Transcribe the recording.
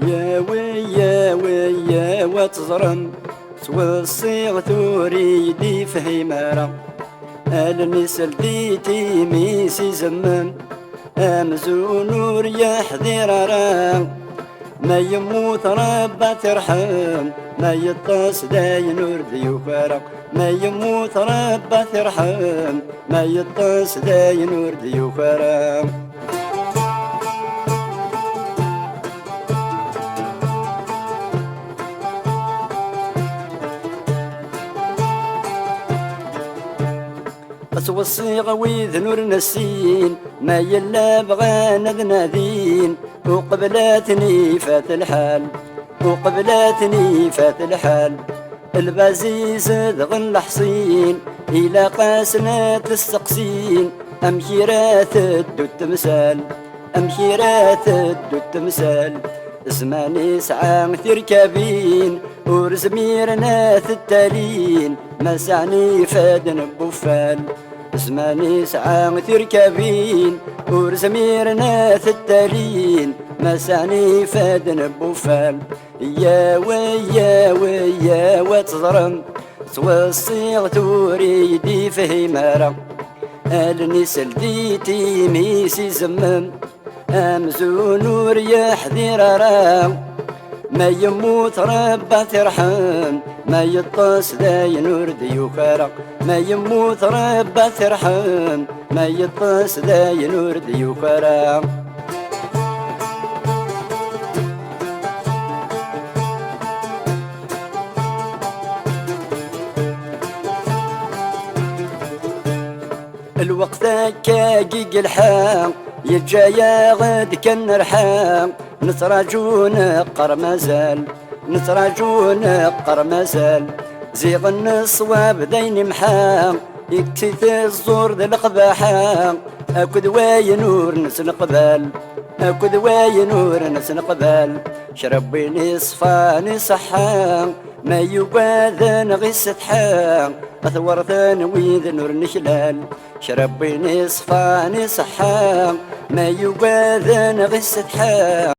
يا ويا ويا وتزرم توصيغ تريدي فهيمارا النسل ديتي ميسي زمن أمزون نور يحذر رام ما يموت ربا ترحم ما يطاس داي نور ديوكرا ما يموت ربا ترحم ما يطاس داي نور ديوكرا توصي غويذ نور نسين ما يلا بغانا ذنادين وقبلاتني فات الحال وقبلاتني فات الحال البازيز ذغن الحصين إلى قاسنا تستقسين أمشيرات الدو التمثال أمشيرات الدو التمثال زماني ساعة تركبين ورزميرنا التالين ما سعني فادن بوفال زماني ساعة تركبين ورزميرنا التالين ما سعني فادن بوفال يا ويا ويا وتظرم توصيغ تريدي فهيمارا النسل ديتي ميسي زمم أمزون نور يحذر رام ما يموت ربا ترحم ما يطاس داي نور ديوكرا ما يموت ربا ترحم ما يطاس داي نور ديوكرا الوقت كاقيق الحام يجايا غد كنرحام نتراجون قرمزال نتراجون قرمزال زيغ النصواب دين محام يكتيت الزور ذي القباحام أكد واي نور نسنقبال أكد واي نور نسنقبال شربيني صفاني صحام ما يباذن غيس تحام أثورثن ويذ نور نشلال شربيني صفاني صحام ما يباذن غيس تحام